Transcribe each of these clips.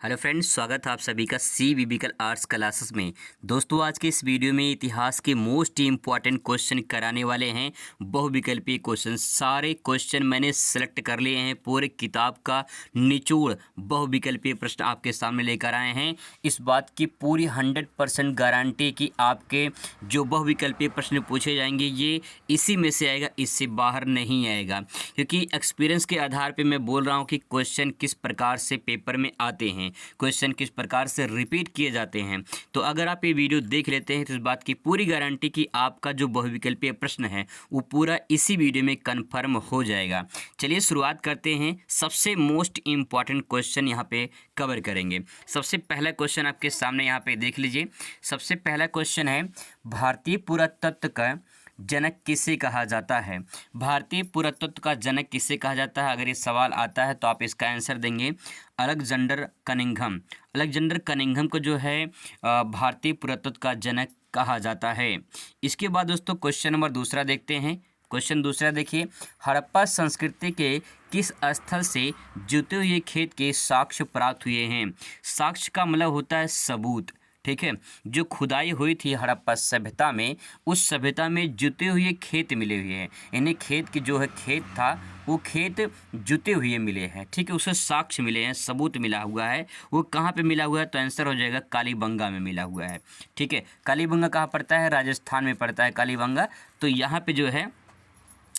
Hello friends, स्वागत है आप सभी का सी विबिकल आर्ट्स क्लासेस में। दोस्तों, आज के इस वीडियो में इतिहास के मोस्ट इम्पॉर्टेंट क्वेश्चन कराने वाले हैं। बहुविकल्पीय क्वेश्चन, सारे क्वेश्चन मैंने सेलेक्ट कर लिए हैं। पूरे किताब का निचोड़ बहुविकल्पीय प्रश्न आपके सामने लेकर आए हैं। इस बात की पूरी 100% गारंटी कि आपके जो बहुविकल्पीय प्रश्न पूछे जाएंगे ये इसी में से आएगा, इससे बाहर नहीं आएगा। क्योंकि एक्सपीरियंस के आधार पर मैं बोल रहा हूँ कि क्वेश्चन किस प्रकार से पेपर में आते हैं, क्वेश्चन किस प्रकार से रिपीट किए जाते हैं। तो अगर आप ये वीडियो देख लेते हैं तो इस बात की पूरी गारंटी कि आपका जो बहुविकल्पीय प्रश्न है वो पूरा इसी वीडियो में कंफर्म हो जाएगा। चलिए शुरुआत करते हैं। सबसे मोस्ट इम्पॉर्टेंट क्वेश्चन यहाँ पे कवर करेंगे। सबसे पहला क्वेश्चन आपके सामने यहाँ पे देख लीजिए। सबसे पहला क्वेश्चन है, भारतीय पुरातत्व का जनक किसे कहा जाता है? भारतीय पुरातत्व का जनक किसे कहा जाता है? अगर ये सवाल आता है तो आप इसका आंसर देंगे अलेक्जेंडर कनिंघम। अलेक्जेंडर कनिंघम को जो है भारतीय पुरातत्व का जनक कहा जाता है। इसके बाद दोस्तों क्वेश्चन नंबर दूसरा देखते हैं। क्वेश्चन दूसरा देखिए, हड़प्पा संस्कृति के किस स्थल से जुते हुए खेत के साक्ष्य प्राप्त हुए हैं? साक्ष्य का मतलब होता है सबूत, ठीक है। जो खुदाई हुई थी हड़प्पा सभ्यता में, उस सभ्यता में जुते हुए खेत मिले हुए हैं। यानी खेत की जो है खेत था वो खेत जुते हुए मिले हैं, ठीक है। उसे साक्ष्य मिले हैं, सबूत मिला हुआ है। वो कहाँ पे मिला हुआ है? तो आंसर हो जाएगा कालीबंगा में मिला हुआ है, ठीक है। कालीबंगा कहाँ पड़ता है? राजस्थान में पड़ता है कालीबंगा। तो यहाँ पे जो है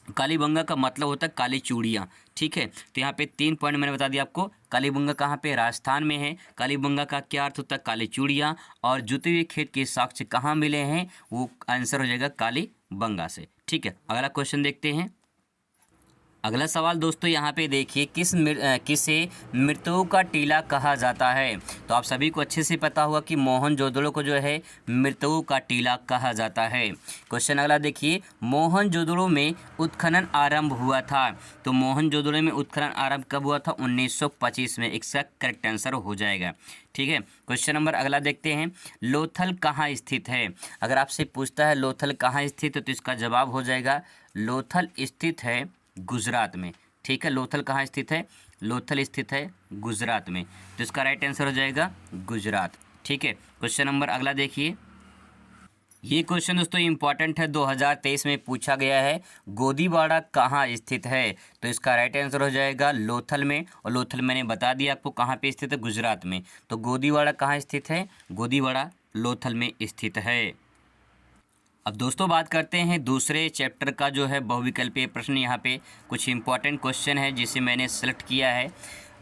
कालीबंगा का मतलब होता है काली चूड़ियाँ, ठीक है। तो यहाँ पे 3 पॉइंट मैंने बता दिया आपको। कालीबंगा कहाँ पे? राजस्थान में है। कालीबंगा का क्या अर्थ होता है? काली चूड़ियाँ। और जुते हुए खेत के साक्ष्य कहाँ मिले हैं? वो आंसर हो जाएगा कालीबंगा से, ठीक है। अगला क्वेश्चन देखते हैं। अगला सवाल दोस्तों यहाँ पे देखिए, किसे मृतकों का टीला कहा जाता है? तो आप सभी को अच्छे से पता होगा कि मोहनजोदड़ो को जो है मृतकों का टीला कहा जाता है। क्वेश्चन अगला देखिए, मोहनजोदड़ो में उत्खनन आरंभ हुआ था। तो मोहनजोदड़ो में उत्खनन आरंभ कब हुआ था? 1925 में। इसका करेक्ट आंसर हो जाएगा, ठीक है। क्वेश्चन नंबर अगला देखते हैं, लोथल कहाँ स्थित है? अगर आपसे पूछता है लोथल कहाँ स्थित है तो इसका जवाब हो जाएगा लोथल स्थित है गुजरात में, ठीक है। लोथल कहाँ स्थित है? लोथल स्थित है गुजरात में। तो इसका राइट आंसर हो जाएगा गुजरात, ठीक है। क्वेश्चन नंबर अगला देखिए। ये क्वेश्चन दोस्तों इंपॉर्टेंट है, 2023 में पूछा गया है। गोदीवाड़ा कहाँ स्थित है? तो इसका राइट आंसर हो जाएगा लोथल में। और लोथल मैंने बता दिया आपको कहाँ पे स्थित है, गुजरात में। तो गोदीवाड़ा कहाँ स्थित है? गोदीवाड़ा लोथल में स्थित है। अब दोस्तों बात करते हैं दूसरे चैप्टर का जो है बहुविकल्पीय प्रश्न। यहाँ पे कुछ इंपॉर्टेंट क्वेश्चन है जिसे मैंने सेलेक्ट किया है।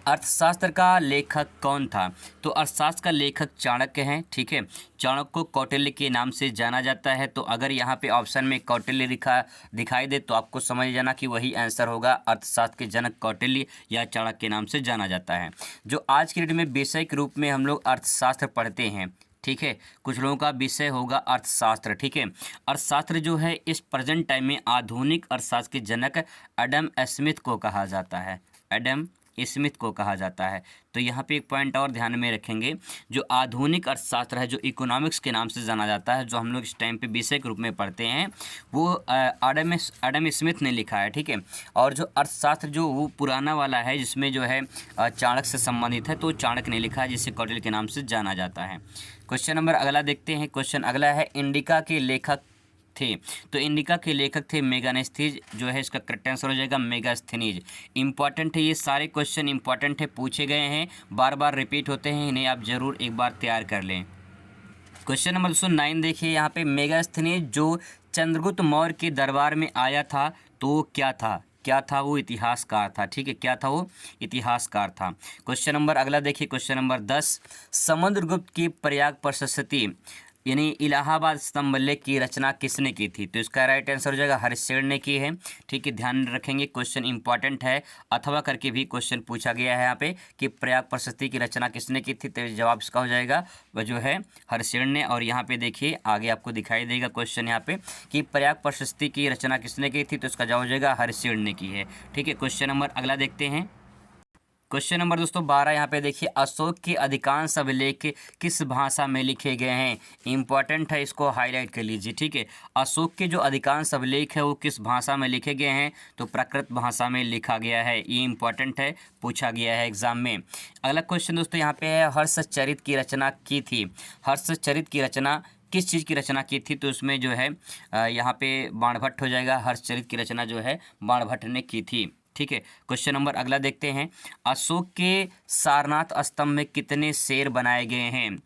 अर्थशास्त्र का लेखक कौन था? तो अर्थशास्त्र का लेखक चाणक्य हैं, ठीक है। चाणक्य को कौटिल्य के नाम से जाना जाता है। तो अगर यहाँ पे ऑप्शन में कौटिल्य दिखाई दे तो आपको समझ जाना कि वही आंसर होगा। अर्थशास्त्र के जनक कौटिल्य या चाणक्य के नाम से जाना जाता है। जो आज की डेट में विषय के रूप में हम लोग अर्थशास्त्र पढ़ते हैं, ठीक है। कुछ लोगों का विषय होगा अर्थशास्त्र, ठीक है। अर्थशास्त्र जो है इस प्रेजेंट टाइम में आधुनिक अर्थशास्त्र के जनक एडम स्मिथ को कहा जाता है। एडम स्मिथ को कहा जाता है। तो यहाँ पे एक पॉइंट और ध्यान में रखेंगे, जो आधुनिक अर्थशास्त्र है, जो इकोनॉमिक्स के नाम से जाना जाता है, जो हम लोग इस टाइम पे विषय के रूप में पढ़ते हैं, वो एडम स्मिथ ने लिखा है, ठीक है। और जो अर्थशास्त्र जो वो पुराना वाला है जिसमें जो है चाणक्य से संबंधित है, तो चाणक्य ने लिखा है, जिसे कौटिल्य के नाम से जाना जाता है। क्वेश्चन नंबर अगला देखते हैं। क्वेश्चन अगला है, इंडिका के लेखक थे। तो इंडिका के लेखक थे मेगास्थनीज, जो है इसका करेक्ट आंसर हो जाएगा मेगास्थनीज। इंपॉर्टेंट है, ये सारे क्वेश्चन इंपॉर्टेंट है, पूछे गए हैं, बार बार रिपीट होते हैं, इन्हें आप जरूर एक बार तैयार कर लें। क्वेश्चन नंबर 9 देखिए यहाँ पे, मेगास्थनीज जो चंद्रगुप्त मौर्य के दरबार में आया था तो क्या था? क्या था वो? इतिहासकार था, ठीक है। क्या था वो? इतिहासकार था। क्वेश्चन नंबर अगला देखिए। क्वेश्चन नंबर 10, समुद्रगुप्त की प्रयाग प्रशस्ति यानी इलाहाबाद स्तंभ लेख की रचना किसने की थी? तो इसका राइट आंसर हो जाएगा हरिश्चंद्र ने की है, ठीक है। ध्यान रखेंगे, क्वेश्चन इंपॉर्टेंट है, अथवा करके भी क्वेश्चन पूछा गया है यहाँ पे कि प्रयाग प्रशस्ति की रचना किसने की थी। तो जवाब इसका हो जाएगा वह जो है हरिश्चंद्र ने। और यहाँ पे देखिए आगे आपको दिखाई देगा क्वेश्चन यहाँ पे कि प्रयाग प्रशस्ति की रचना किसने की थी, तो इसका जवाब हो जाएगा हरिश्चंद्र ने की है, ठीक है। क्वेश्चन नंबर अगला देखते हैं। क्वेश्चन नंबर दोस्तों 12 यहाँ पे देखिए, अशोक के अधिकांश अभिलेख किस भाषा में लिखे गए हैं। इंपॉर्टेंट है, इसको हाईलाइट कर लीजिए, ठीक है। अशोक के जो अधिकांश अभिलेख है वो किस भाषा में लिखे गए हैं, तो प्राकृत भाषा में लिखा गया है। ये इंपॉर्टेंट है, पूछा गया है एग्जाम में। अगला क्वेश्चन दोस्तों यहाँ पे है, हर्षचरित की रचना की थी। हर्षचरित की रचना किस चीज़ की रचना की थी, तो उसमें जो है यहाँ पे बाणभट्ट हो जाएगा। हर्षचरित की रचना जो है बाणभट्ट ने की थी, ठीक है। क्वेश्चन नंबर अगला देखते हैं, अशोक के सारनाथ स्तंभ में कितने शेर बनाए गए हैं।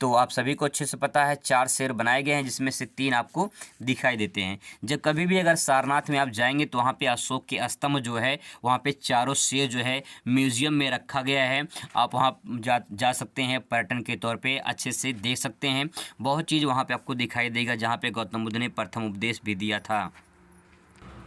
तो आप सभी को अच्छे से पता है 4 शेर बनाए गए हैं, जिसमें से 3 आपको दिखाई देते हैं। जब कभी भी अगर सारनाथ में आप जाएंगे तो वहाँ पे अशोक के स्तंभ जो है वहाँ पे चारों शेर जो है म्यूजियम में रखा गया है। आप वहाँ जा सकते हैं, पर्यटन के तौर पे अच्छे से देख सकते हैं। बहुत चीज़ वहाँ पे आपको दिखाई देगा जहाँ पे गौतम बुद्ध ने प्रथम उपदेश भी दिया था।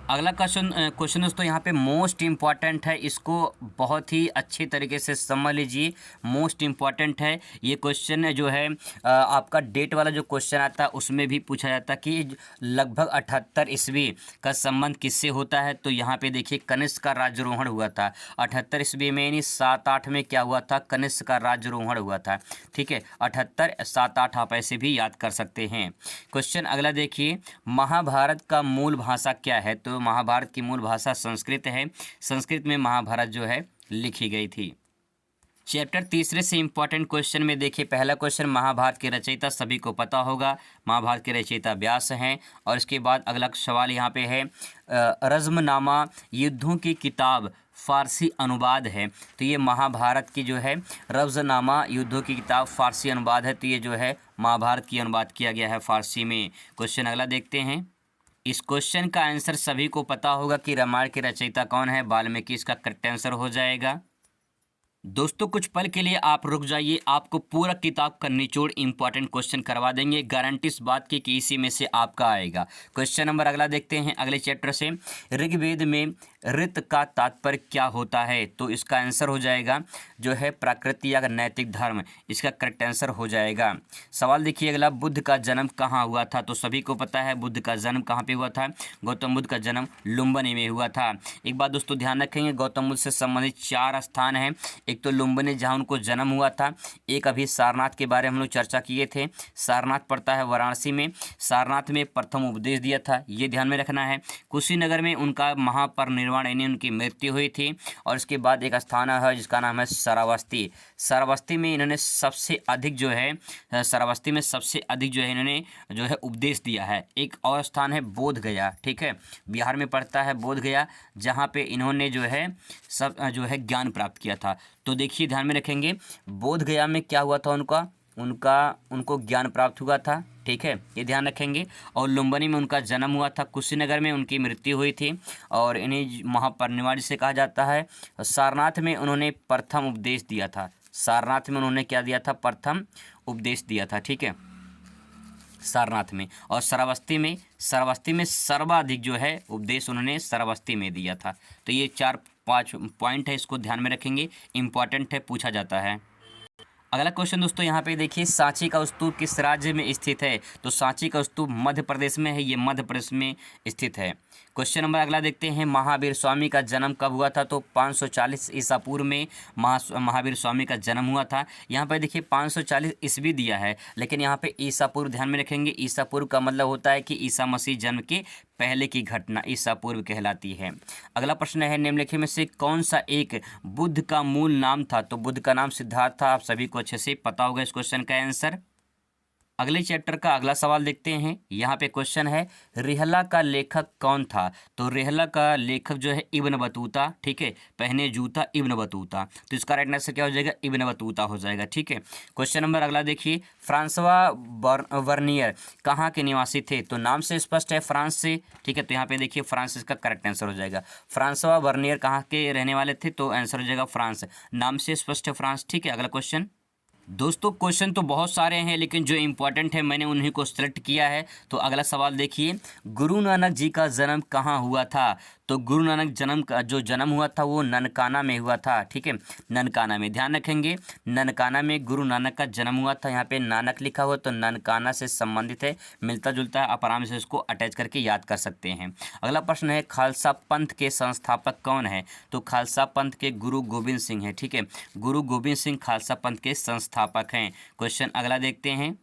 अगला क्वेश्चन दोस्तों यहाँ पे मोस्ट इम्पॉर्टेंट है, इसको बहुत ही अच्छे तरीके से समझ लीजिए। मोस्ट इम्पॉर्टेंट है ये क्वेश्चन जो है, आपका डेट वाला जो क्वेश्चन आता है उसमें भी पूछा जाता है कि लगभग 78 ईस्वी का संबंध किससे होता है। तो यहाँ पे देखिए कनिष्क का राज्यारोहण हुआ था 78 ईस्वी में, यानी 7-8 में क्या हुआ था, कनिष्क का राज्यारोहण हुआ था, ठीक है। 78 7-8 आप ऐसे भी याद कर सकते हैं। क्वेश्चन अगला देखिए, महाभारत का मूल भाषा क्या है। तो महाभारत की मूल भाषा संस्कृत है। संस्कृत में महाभारत जो है लिखी गई थी। चैप्टर तीसरे से इंपॉर्टेंट क्वेश्चन में देखिए, पहला क्वेश्चन, महाभारत के रचयिता सभी को पता होगा, महाभारत के रचयिता व्यास हैं। और इसके बाद अगला सवाल यहाँ पे है, रज़्मनामा युद्धों की किताब फ़ारसी अनुवाद है। तो ये महाभारत की जो है रज़्मनामा युद्धों की किताब फ़ारसी अनुवाद है। तो ये जो है महाभारत की अनुवाद किया गया है फ़ारसी में। क्वेश्चन अगला देखते हैं, इस क्वेश्चन का आंसर सभी को पता होगा कि रामायण के रचयिता कौन है, वाल्मीकि इसका करेक्ट आंसर हो जाएगा। दोस्तों कुछ पल के लिए आप रुक जाइए, आपको पूरा किताब का निचोड़ इंपॉर्टेंट क्वेश्चन करवा देंगे, गारंटी इस बात की कि इसी में से आपका आएगा। क्वेश्चन नंबर अगला देखते हैं अगले चैप्टर से, ऋग्वेद में ऋत का तात्पर्य क्या होता है। तो इसका आंसर हो जाएगा जो है प्रकृति या नैतिक धर्म, इसका करेक्ट आंसर हो जाएगा। सवाल देखिए अगला, बुद्ध का जन्म कहाँ हुआ था। तो सभी को पता है बुद्ध का जन्म कहाँ पे हुआ था, गौतम बुद्ध का जन्म लुम्बिनी में हुआ था। एक बात दोस्तों ध्यान रखेंगे, गौतम बुद्ध से संबंधित 4 स्थान हैं। एक तो लुम्बिनी जहाँ उनको जन्म हुआ था, एक अभी सारनाथ के बारे में हम लोग चर्चा किए थे, सारनाथ पड़ता है वाराणसी में, सारनाथ में प्रथम उपदेश दिया था, ये ध्यान में रखना है। कुशीनगर में उनका महापरिनिर्वाण यानी उनकी मृत्यु हुई थी। और इसके बाद एक स्थान है जिसका नाम है श्रावस्ती। श्रावस्ती में इन्होंने सबसे अधिक जो है, श्रावस्ती में सबसे अधिक जो है इन्होंने जो है उपदेश दिया है। एक और स्थान है बोध गया, ठीक है, बिहार में पड़ता है बोध गया, जहाँ पे इन्होंने जो है सब जो है ज्ञान प्राप्त किया था। तो देखिए ध्यान में रखेंगे, बोध गया में क्या हुआ था, उनको ज्ञान प्राप्त हुआ था, ठीक है, ये ध्यान रखेंगे। और लुम्बिनी में उनका जन्म हुआ था, कुशीनगर में उनकी मृत्यु हुई थी और इन्हें महापरिनिर्वाण जिसे कहा जाता है। सारनाथ में उन्होंने प्रथम उपदेश दिया था, सारनाथ में उन्होंने क्या दिया था, प्रथम उपदेश दिया था, ठीक है, सारनाथ में। और श्रावस्ती में सर्वाधिक जो है उपदेश उन्होंने श्रावस्ती में दिया था। तो ये 4-5 पॉइंट है, इसको ध्यान में रखेंगे, इंपॉर्टेंट है, पूछा जाता है। अगला क्वेश्चन दोस्तों यहाँ पे देखिए, सांची का स्तूप किस राज्य में स्थित है। तो सांची का स्तूप मध्य प्रदेश में है, ये मध्य प्रदेश में स्थित है। क्वेश्चन नंबर अगला देखते हैं, महावीर स्वामी का जन्म कब हुआ था। तो 540 ईसा पूर्व में महावीर स्वामी का जन्म हुआ था। यहाँ पर देखिए 540 ईस्वी दिया है, लेकिन यहाँ पे ईसा पूर्व ध्यान में रखेंगे। ईसा पूर्व का मतलब होता है कि ईसा मसीह जन्म के पहले की घटना ईसा पूर्व कहलाती है। अगला प्रश्न है, निम्नलिखित में से कौन सा एक बुद्ध का मूल नाम था। तो बुद्ध का नाम सिद्धार्थ था, आप सभी को अच्छे से पता होगा इस क्वेश्चन का आंसर। अगले चैप्टर का अगला सवाल देखते हैं। यहाँ पे क्वेश्चन है, रिहला का लेखक कौन था। तो रिहला का लेखक जो है इब्न बतूता, ठीक है, पहने जूता इब्न बतूता। तो इसका राइट आंसर क्या हो जाएगा, इब्न बतूता हो जाएगा, ठीक है। क्वेश्चन नंबर अगला देखिए, फ्रांसवा वर्नियर कहाँ के निवासी थे। तो नाम से स्पष्ट है फ्रांस से, ठीक है, तो यहाँ पे देखिए फ्रांस इसका करेक्ट आंसर हो जाएगा। फ्रांसवा वर्नियर कहाँ के रहने वाले थे, तो आंसर हो जाएगा फ्रांस, नाम से स्पष्ट है फ्रांस, ठीक है। अगला क्वेश्चन, दोस्तों क्वेश्चन तो बहुत सारे हैं, लेकिन जो इम्पोर्टेंट है मैंने उन्हीं को सेलेक्ट किया है। तो अगला सवाल देखिए, गुरु नानक जी का जन्म कहाँ हुआ था? तो गुरु नानक जन्म का जो जन्म हुआ था वो ननकाना में हुआ था। ठीक है, ननकाना में, ध्यान रखेंगे, ननकाना में गुरु नानक का जन्म हुआ था। यहाँ पे नानक लिखा हुआ तो ननकाना से संबंधित है, मिलता जुलता है, आप आराम से इसको अटैच करके याद कर सकते हैं। अगला प्रश्न है, खालसा पंथ के संस्थापक कौन है? तो खालसा पंथ के गुरु गोविंद सिंह है। ठीक है, गुरु गोविंद सिंह खालसा पंथ के संस्थापक हैं। क्वेश्चन अगला देखते हैं।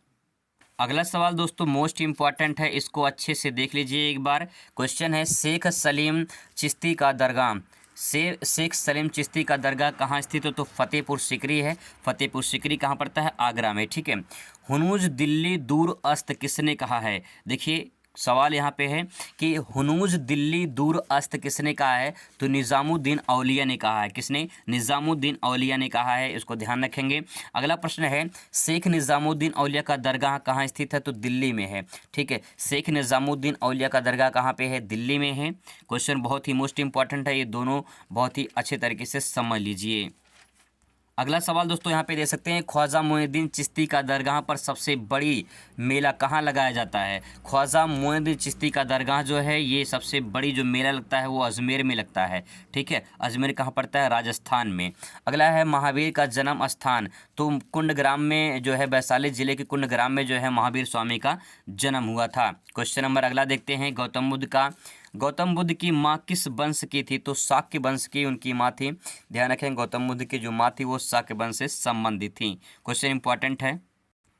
अगला सवाल दोस्तों मोस्ट इम्पॉर्टेंट है, इसको अच्छे से देख लीजिए एक बार। क्वेश्चन है, शेख सलीम चिश्ती का दरगाह शेख सलीम चिश्ती का दरगाह कहाँ स्थित है? तो फतेहपुर सिकरी है। फतेहपुर सिकरी कहाँ पड़ता है? आगरा में। ठीक है, हुनूज दिल्ली दूर अस्त किसने कहा है? देखिए सवाल यहाँ पे है कि हुनूज दिल्ली दूर अस्त किसने कहा है? तो निज़ामुद्दीन औलिया ने कहा है। किसने? निज़ामुद्दीन औलिया ने कहा है, इसको ध्यान रखेंगे। अगला प्रश्न है, शेख निज़ामुद्दीन औलिया का दरगाह कहाँ स्थित है? तो दिल्ली में है। ठीक है, शेख निज़ामुद्दीन औलिया का दरगाह कहाँ पे है? दिल्ली में है। क्वेश्चन बहुत ही मोस्ट इंपॉर्टेंट है, ये दोनों बहुत ही अच्छे तरीके से समझ लीजिए। अगला सवाल दोस्तों यहाँ पे दे सकते हैं, ख्वाजा मोइनुद्दीन चिश्ती का दरगाह पर सबसे बड़ी मेला कहाँ लगाया जाता है? ख्वाजा मोइनुद्दीन चिश्ती का दरगाह जो है ये सबसे बड़ी जो मेला लगता है वो अजमेर में लगता है। ठीक है, अजमेर कहाँ पड़ता है? राजस्थान में। अगला है, महावीर का जन्म स्थान? तो कुंडग्राम में जो है, वैशाली जिले के कुंडग्राम में जो है महावीर स्वामी का जन्म हुआ था। क्वेश्चन नंबर अगला देखते हैं, गौतम बुद्ध की माँ किस वंश की थी? तो शाक्य वंश की उनकी माँ थी। ध्यान रखें, गौतम बुद्ध की जो माँ थी वो शाक्य वंश से संबंधित थी। क्वेश्चन इंपॉर्टेंट है,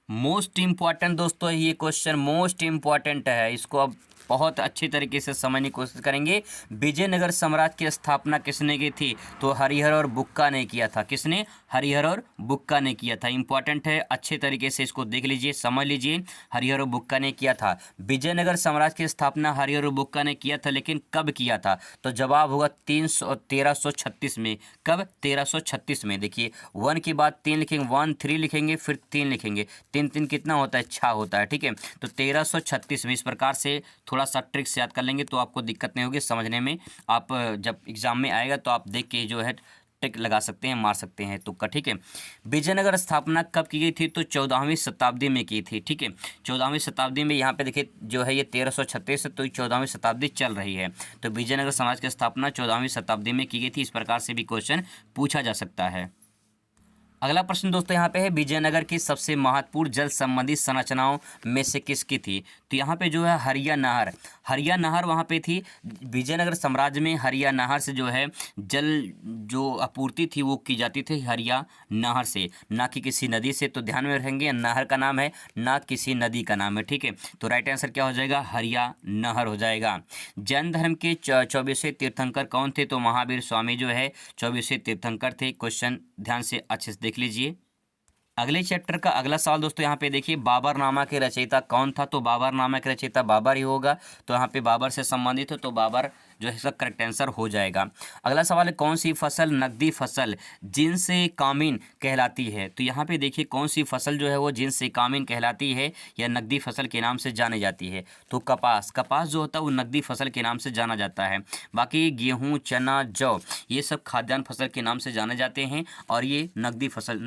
मोस्ट इम्पॉर्टेंट दोस्तों, ये क्वेश्चन मोस्ट इम्पॉर्टेंट है, इसको अब बहुत अच्छी तरीके से समझने की कोशिश करेंगे। विजयनगर साम्राज्य की स्थापना किसने की थी? तो हरिहर और बुक्का ने किया था। किसने? हरिहर और बुक्का ने किया था। इंपॉर्टेंट है, अच्छे तरीके से इसको देख लीजिए, समझ लीजिए। हरिहर और बुक्का ने किया था। विजयनगर साम्राज्य की स्थापना हरिहर और बुक्का ने किया था, लेकिन कब किया था? तो जवाब होगा 1336 में। कब? 1336 में। देखिए 1 के बाद 3 लिखेंगे, 1 3 लिखेंगे, फिर 3 लिखेंगे, 3 3 कितना होता है? 6 होता है। ठीक है, तो 1336 में। इस प्रकार से थोड़ा सा ट्रिक से याद कर लेंगे तो आपको दिक्कत नहीं होगी समझने में। आप जब एग्जाम में आएगा तो आप देख के जो है ट्रिक लगा सकते हैं, मार सकते हैं तुक्का। ठीक है, विजयनगर स्थापना कब की गई थी? तो 14वीं शताब्दी में की थी। ठीक है, 14वीं शताब्दी में। यहाँ पे देखिए जो है ये 1336 है, तो 14वीं शताब्दी चल रही है। तो विजयनगर साम्राज्य की स्थापना 14वीं शताब्दी में की गई थी। इस प्रकार से भी क्वेश्चन पूछा जा सकता है। अगला प्रश्न दोस्तों यहाँ पे है, विजयनगर की सबसे महत्वपूर्ण जल संबंधी संरचनाओं में से किसकी थी? तो यहाँ पे जो है हरिया नहर वहाँ पे थी। विजयनगर साम्राज्य में हरिया नहर से जो है जल जो आपूर्ति थी वो की जाती थी हरिया नहर से, ना कि किसी नदी से। तो ध्यान में रखेंगे, नहर का नाम है, ना किसी नदी का नाम है। ठीक है, तो राइट आंसर क्या हो जाएगा? हरिया नहर हो जाएगा। जैन धर्म के 24वें तीर्थंकर कौन थे? तो महावीर स्वामी जो है 24वें तीर्थंकर थे। क्वेश्चन ध्यान से अच्छे से देख लीजिए। अगले चैप्टर का अगला सवाल दोस्तों यहाँ पे देखिए, बाबरनामा के रचयिता कौन था? तो बाबरनामा के रचयिता बाबर ही होगा। तो यहाँ पे बाबर से संबंधित हो तो बाबर जो है इसका करेक्ट आंसर हो जाएगा। अगला सवाल है, कौन सी फसल नकदी फसल जिनसे कामीन कहलाती है? तो यहाँ पे देखिए कौन सी फसल जो है वो जिनसे कामीन कहलाती है या नकदी फसल के नाम से जानी जाती है? तो कपास जो होता है वो नकदी फसल के नाम से जाना जाता है। बाकी गेहूँ, चना, जौ ये सब खाद्यान्न फसल के नाम से जाने जाते हैं। और ये नकदी फसल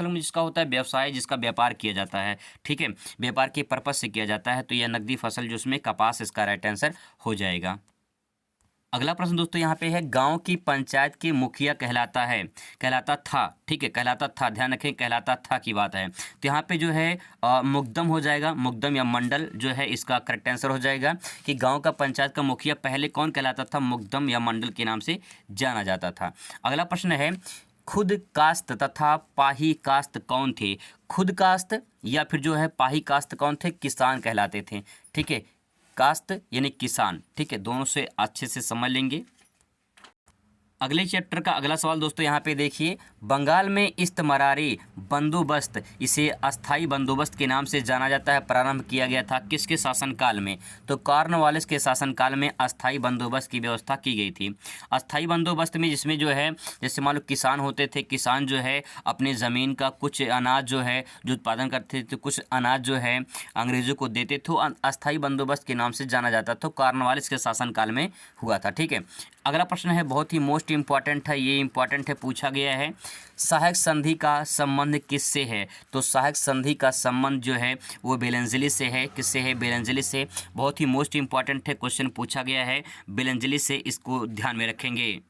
में जिसका होता है व्यवसाय, जिसका व्यापार किया जाता है। ठीक है, व्यापार के पर्पज से किया जाता है। तो यह नकदी फसल जो उसमें कपास इसका राइट आंसर हो जाएगा। अगला प्रश्न दोस्तों यहाँ पे है, गांव की पंचायत के मुखिया कहलाता था। ठीक है, कहलाता था, ध्यान रखें, कहलाता था की बात है। तो यहाँ पे जो है मुकदम हो जाएगा, मुकदम या मंडल जो है इसका करेक्ट आंसर हो जाएगा कि गांव का पंचायत का मुखिया पहले कौन कहलाता था? मुकदम या मंडल के नाम से जाना जाता था। अगला प्रश्न है, खुद कास्त तथा पाही कास्त कौन थे? खुद कास्त या फिर जो है पाही कास्त कौन थे? किसान कहलाते थे। ठीक है, कास्त यानी किसान। ठीक है, दोनों से अच्छे से समझ लेंगे। अगले चैप्टर का अगला सवाल दोस्तों यहाँ पे देखिए, बंगाल में इस्तमरारी बंदोबस्त, इसे अस्थाई बंदोबस्त के नाम से जाना जाता है, प्रारंभ किया गया था किसके शासनकाल में? तो कॉर्नवालिस के शासनकाल में अस्थाई बंदोबस्त की व्यवस्था की गई थी। अस्थाई बंदोबस्त में जिसमें जो है जैसे मान लो किसान होते थे, किसान जो है अपने ज़मीन का कुछ अनाज जो है जो उत्पादन करते थे, कुछ अनाज जो है अंग्रेज़ों को देते थे, अस्थाई बंदोबस्त के नाम से जाना जाता था। तो कॉर्नवालिस के शासनकाल में हुआ था। ठीक है, अगला प्रश्न है बहुत ही मोस्ट इंपॉर्टेंट है, ये इंपॉर्टेंट है, पूछा गया है। सहायक संधि का संबंध किससे है? तो सहायक संधि का संबंध जो है वो बेलंजली से है। किससे है? बेलंजली से। बहुत ही मोस्ट इंपॉर्टेंट है, क्वेश्चन पूछा गया है बेलंजली से, इसको ध्यान में रखेंगे।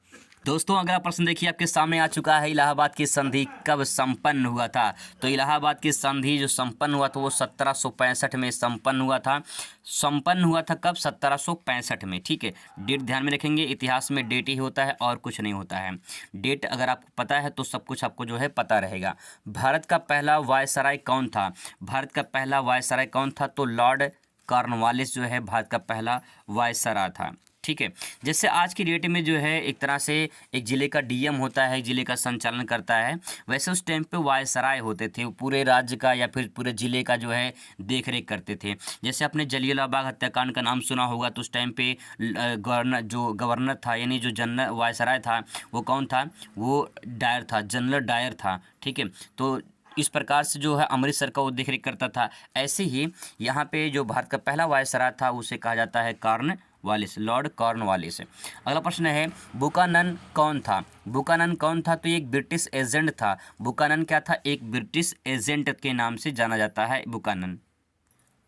दोस्तों अगला प्रश्न देखिए आपके सामने आ चुका है, इलाहाबाद की संधि कब संपन्न हुआ था? तो इलाहाबाद की संधि जो संपन्न हुआ था वो 1765 में संपन्न हुआ था। संपन्न हुआ था कब? 1765 में। ठीक है, डेट ध्यान में रखेंगे, इतिहास में डेट ही होता है और कुछ नहीं होता है। डेट अगर आपको पता है तो सब कुछ आपको जो है पता रहेगा। भारत का पहला वायसराय कौन था? भारत का पहला वायसराय कौन था? तो लॉर्ड कॉर्नवालिस जो है भारत का पहला वायसराय था। ठीक है, जैसे आज की डेट में जो है एक तरह से एक ज़िले का डीएम होता है, ज़िले का संचालन करता है, वैसे उस टाइम पे वायसराय होते थे, वो पूरे राज्य का या फिर पूरे ज़िले का जो है देख रेख करते थे। जैसे आपने जलियांवाला बाग हत्याकांड का नाम सुना होगा, तो उस टाइम पे गवर्नर था, यानी जो जनरल वायसराय था वो कौन था? वो डायर था, जनरल डायर था। ठीक है, तो इस प्रकार से जो है अमृतसर का वो देख रेख करता था। ऐसे ही यहाँ पे जो भारत का पहला वायसराय था उसे कहा जाता है कॉर्नवालिस, लॉर्ड कॉर्नवालिस। अगला प्रश्न है, बुकानन कौन था? बुकानन कौन था? तो एक ब्रिटिश एजेंट था। बुकानन क्या था? एक ब्रिटिश एजेंट के नाम से जाना जाता है बुकानन।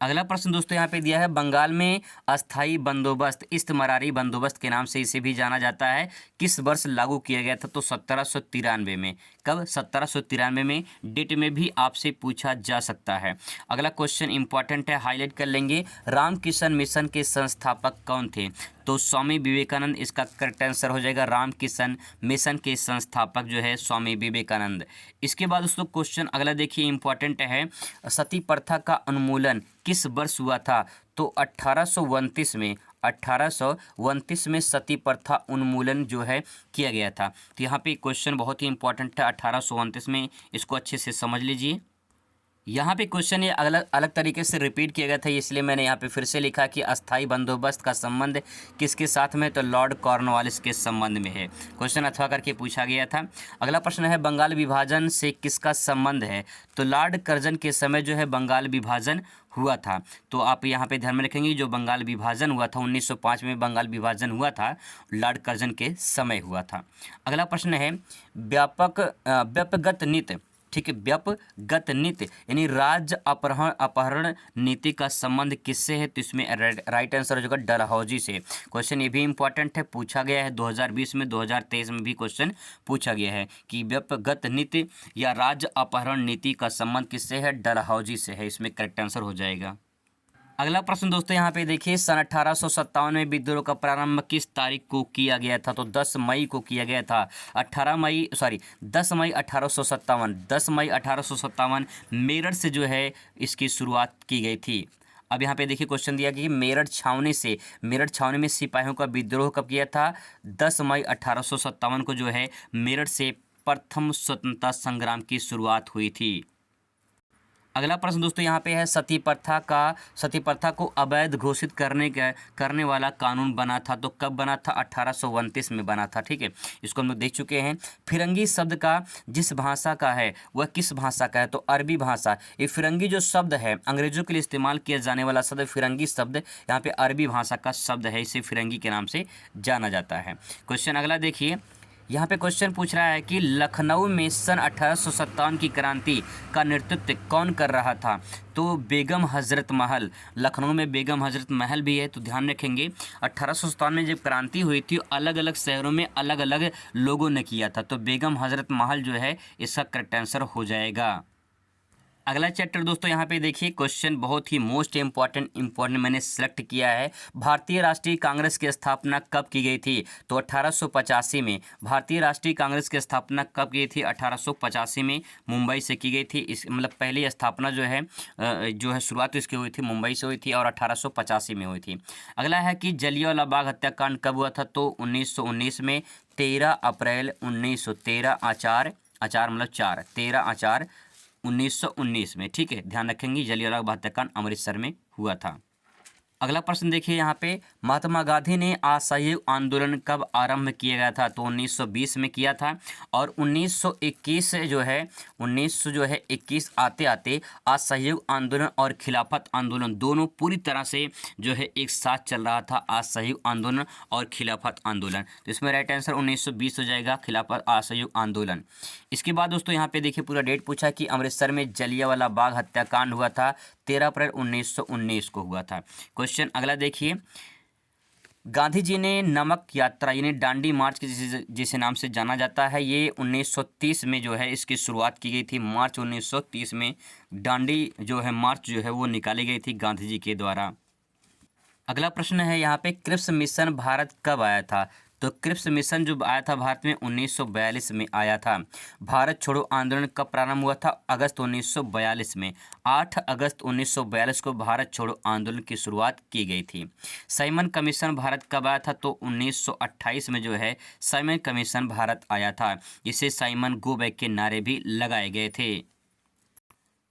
अगला प्रश्न दोस्तों यहाँ पे दिया है, बंगाल में अस्थाई बंदोबस्त, इस्तमरारी बंदोबस्त के नाम से इसे भी जाना जाता है, किस वर्ष लागू किया गया था? तो 1793 में। कब? 1793 में। डेट में भी आपसे पूछा जा सकता है। अगला क्वेश्चन इंपॉर्टेंट है, हाईलाइट कर लेंगे। रामकृष्ण मिशन के संस्थापक कौन थे? तो स्वामी विवेकानंद इसका करेक्ट आंसर हो जाएगा। रामकृष्ण मिशन के संस्थापक जो है स्वामी विवेकानंद। इसके बाद दोस्तों क्वेश्चन अगला देखिए, इंपॉर्टेंट है, सती प्रथा का उन्मूलन किस वर्ष हुआ था? तो 1829 में। 1829 में सती प्रथा उन्मूलन जो है किया गया था। तो यहाँ पे क्वेश्चन बहुत ही इंपॉर्टेंट है, 1829 में, इसको अच्छे से समझ लीजिए। यहाँ पे क्वेश्चन ये अलग अलग तरीके से रिपीट किया गया था, इसलिए मैंने यहाँ पे फिर से लिखा कि अस्थाई बंदोबस्त का संबंध किसके साथ में? तो लॉर्ड कॉर्नवालिस के संबंध में है। क्वेश्चन अथवा करके पूछा गया था। अगला प्रश्न है, बंगाल विभाजन से किसका संबंध है? तो लॉर्ड कर्जन के समय जो है बंगाल विभाजन हुआ था। तो आप यहाँ पे ध्यान में रखेंगे, जो बंगाल विभाजन हुआ था 1905 में बंगाल विभाजन हुआ था, लॉर्ड कर्जन के समय हुआ था। अगला प्रश्न है, व्यापगत नीति, ठीक है, व्यापगत नीति यानी राज्य अपहरण नीति का संबंध किससे है? तो इसमें राइट आंसर हो जाएगा डलहौजी से। क्वेश्चन ये भी इंपॉर्टेंट है, पूछा गया है 2020 में, 2023 में भी क्वेश्चन पूछा गया है कि व्यापगत नीति या राज्य अपहरण नीति का संबंध किससे है? डलहौजी से है, इसमें करेक्ट आंसर हो जाएगा। अगला प्रश्न दोस्तों यहाँ पे देखिए, सन 1857 में विद्रोह का प्रारंभ किस तारीख को किया गया था? तो 10 मई को किया गया था। 10 मई 1857, 10 मई 1857 मेरठ से जो है इसकी शुरुआत की गई थी। अब यहाँ पे देखिए क्वेश्चन दिया कि मेरठ छावनी में सिपाहियों का विद्रोह कब किया था? 10 मई 1857 को जो है मेरठ से प्रथम स्वतंत्रता संग्राम की शुरुआत हुई थी। अगला प्रश्न दोस्तों यहाँ पे है, सती प्रथा को अवैध घोषित करने वाला कानून बना था। तो कब बना था? 1829 में बना था। ठीक है, इसको हम लोग देख चुके हैं। फिरंगी शब्द का जिस भाषा का है वह किस भाषा का है? तो अरबी भाषा। ये फिरंगी जो शब्द है अंग्रेजों के लिए इस्तेमाल किया जाने वाला शब्द फिरंगी शब्द, यहाँ पे अरबी भाषा का शब्द है, इसे फिरंगी के नाम से जाना जाता है। क्वेश्चन अगला देखिए, यहाँ पे क्वेश्चन पूछ रहा है कि लखनऊ में सन 1857 की क्रांति का नेतृत्व कौन कर रहा था? तो बेगम हजरत महल। लखनऊ में बेगम हजरत महल भी है, तो ध्यान रखेंगे 1857 में जब क्रांति हुई थी अलग अलग शहरों में अलग अलग लोगों ने किया था, तो बेगम हजरत महल जो है इसका करेक्ट आंसर हो जाएगा। अगला चैप्टर दोस्तों यहाँ पे देखिए, क्वेश्चन बहुत ही मोस्ट इम्पॉर्टेंट मैंने सेलेक्ट किया है। भारतीय राष्ट्रीय कांग्रेस की स्थापना कब की गई थी? तो 1885 में। भारतीय राष्ट्रीय कांग्रेस की स्थापना कब की थी? 1885 में मुंबई से की गई थी। इस मतलब पहली स्थापना जो है शुरुआत इसकी हुई थी मुंबई से हुई थी और 1885 में हुई थी। अगला है कि जलियांवाला बाग हत्याकांड कब हुआ था? तो 1919 में, 13 अप्रैल 1913, आचार मतलब 4, 13 आचार 1919 में। ठीक है, ध्यान रखेंगे जलियांवाला बाग हत्याकांड अमृतसर में हुआ था। अगला प्रश्न देखिए यहाँ पे, महात्मा गांधी ने असहयोग आंदोलन कब आरंभ किया गया था? तो 1920 में किया था। और 1921 जो है 1921 आते आते असहयोग आंदोलन और खिलाफत आंदोलन दोनों पूरी तरह से जो है एक साथ चल रहा था, असहयोग आंदोलन और खिलाफत आंदोलन। तो इसमें राइट आंसर 1920 हो जाएगा, खिलाफत असहयोग आंदोलन। इसके बाद दोस्तों यहाँ पे देखिए पूरा डेट पूछा कि अमृतसर में जलियांवाला बाग हत्याकांड हुआ था 13 अप्रैल 1919 को हुआ था। क्वेश्चन अगला देखिए, गांधी जी ने नमक यात्रा यानी दांडी मार्च के जिसे नाम से जाना जाता है, ये 1930 में जो है इसकी शुरुआत की गई थी। मार्च 1930 में दांडी जो है मार्च जो है वो निकाली गई थी गांधी जी के द्वारा। अगला प्रश्न है यहाँ पे, क्रिप्स मिशन भारत कब आया था? तो क्रिप्स मिशन जो आया था भारत में 1942 में आया था। भारत छोड़ो आंदोलन कब प्रारंभ हुआ था? अगस्त 1942 में। 8 अगस्त 1942 को भारत छोड़ो आंदोलन की शुरुआत की गई थी। साइमन कमीशन भारत कब आया था? तो 1928 में जो है साइमन कमीशन भारत आया था। इसे साइमन गो बैक के नारे भी लगाए गए थे।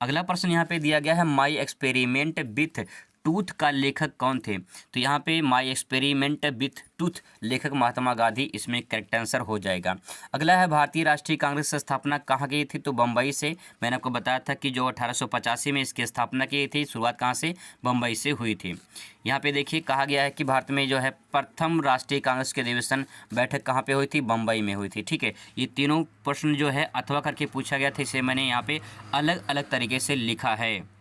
अगला प्रश्न यहाँ पे दिया गया है, माई एक्सपेरिमेंट विथ टूथ का लेखक कौन थे? तो यहाँ पे माई एक्सपेरिमेंट विथ टूथ लेखक महात्मा गांधी इसमें करेक्ट आंसर हो जाएगा। अगला है, भारतीय राष्ट्रीय कांग्रेस की स्थापना कहाँ की थी? तो बम्बई से। मैंने आपको बताया था कि जो 1885 में इसकी स्थापना की थी, शुरुआत कहाँ से? बम्बई से हुई थी। यहाँ पे देखिए कहा गया है कि भारत में जो है प्रथम राष्ट्रीय कांग्रेस के अधिवेशन बैठक कहाँ पे हुई थी? बम्बई में हुई थी। ठीक है, ये तीनों प्रश्न जो है अथवा करके पूछा गया था, इसे मैंने यहाँ पे अलग अलग तरीके से लिखा है।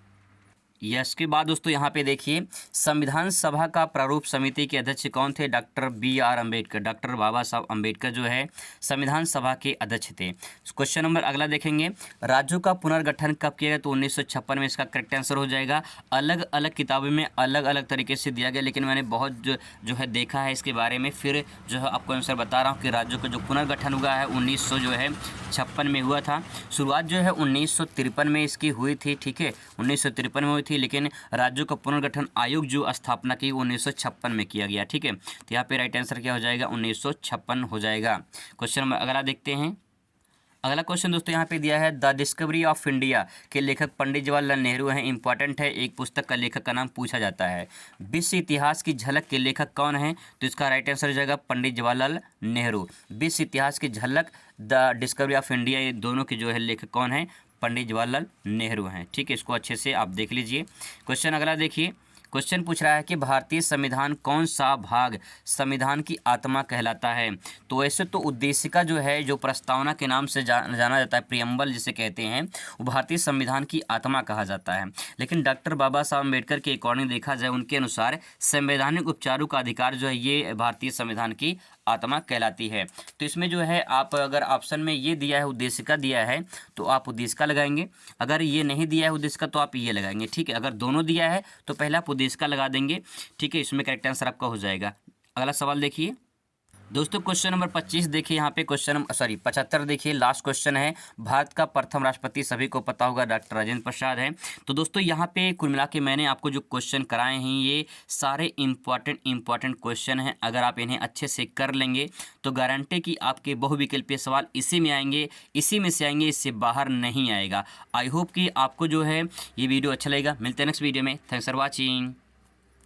इसके बाद दोस्तों यहाँ पे देखिए, संविधान सभा का प्रारूप समिति के अध्यक्ष कौन थे? Doctor BR Ambedkar. डॉक्टर बाबा साहब अम्बेडकर जो है संविधान सभा के अध्यक्ष थे। क्वेश्चन नंबर अगला देखेंगे, राज्यों का पुनर्गठन कब किया गया? तो 1956 में इसका करेक्ट आंसर हो जाएगा। अलग अलग किताबों में अलग अलग तरीके से दिया गया, लेकिन मैंने बहुत जो है देखा है इसके बारे में, फिर जो है आपको आंसर बता रहा हूँ कि राज्यों का जो पुनर्गठन हुआ है 1956 में हुआ था। शुरुआत जो है 1953 में इसकी हुई थी। ठीक है, 1953 में हुई थी, लेकिन राज्यों का पुनर्गठन आयोग जो स्थापना की 1956 में किया गया। ठीक है, तो यहाँ पे राइट आंसर क्या हो जाएगा? 1956 हो जाएगा। क्वेश्चन नंबर अगला देखते हैं। अगला क्वेश्चन दोस्तों यहाँ पे दिया है, द डिस्कवरी ऑफ इंडिया के लेखक पंडित जवाहरलाल नेहरू हैं। इंपॉर्टेंट है, एक पुस्तक का लेखक का नाम पूछा जाता है। विश्व इतिहास की झलक के लेखक कौन है? तो इसका राइट आंसर हो जाएगा पंडित जवाहरलाल नेहरू। विश्व इतिहास की झलक, द डिस्कवरी ऑफ इंडिया, ये दोनों के जो है लेखक कौन है? पंडित जवाहरलाल नेहरू हैं। ठीक है, इसको अच्छे से आप देख लीजिए। क्वेश्चन अगला देखिए, क्वेश्चन पूछ रहा है कि भारतीय संविधान कौन सा भाग संविधान की आत्मा कहलाता है? तो ऐसे तो उद्देशिका जो है, जो प्रस्तावना के नाम से जाना जाता है, प्रियम्बल जिसे कहते हैं, वो भारतीय संविधान की आत्मा कहा जाता है। लेकिन डॉक्टर बाबा साहब अम्बेडकर के अकॉर्डिंग देखा जाए, उनके अनुसार संवैधानिक उपचारों का अधिकार जो है ये भारतीय संविधान की आत्मा कहलाती है। तो इसमें जो है आप अगर ऑप्शन में ये दिया है उद्देशिका दिया है तो आप उद्देशिका लगाएंगे, अगर ये नहीं दिया है उद्देशिका तो आप ये लगाएंगे। ठीक है, अगर दोनों दिया है तो पहले आप उद्देशिका लगा देंगे। ठीक है, इसमें करेक्ट आंसर आपका हो जाएगा। अगला सवाल देखिए दोस्तों, क्वेश्चन नंबर 25 देखिए यहाँ पे, 75 देखिए, लास्ट क्वेश्चन है। भारत का प्रथम राष्ट्रपति सभी को पता होगा डॉक्टर राजेंद्र प्रसाद हैं। तो दोस्तों यहाँ पे कुल मिला के मैंने आपको जो क्वेश्चन कराए हैं ये सारे इंपॉर्टेंट क्वेश्चन हैं। अगर आप इन्हें अच्छे से कर लेंगे तो गारंटी कि आपके बहुविकल्पीय सवाल इसी में आएंगे, इसी में से आएंगे, इससे बाहर नहीं आएगा। आई होप कि आपको जो है ये वीडियो अच्छा लगेगा। मिलते हैं नेक्स्ट वीडियो में। Thanks for watching.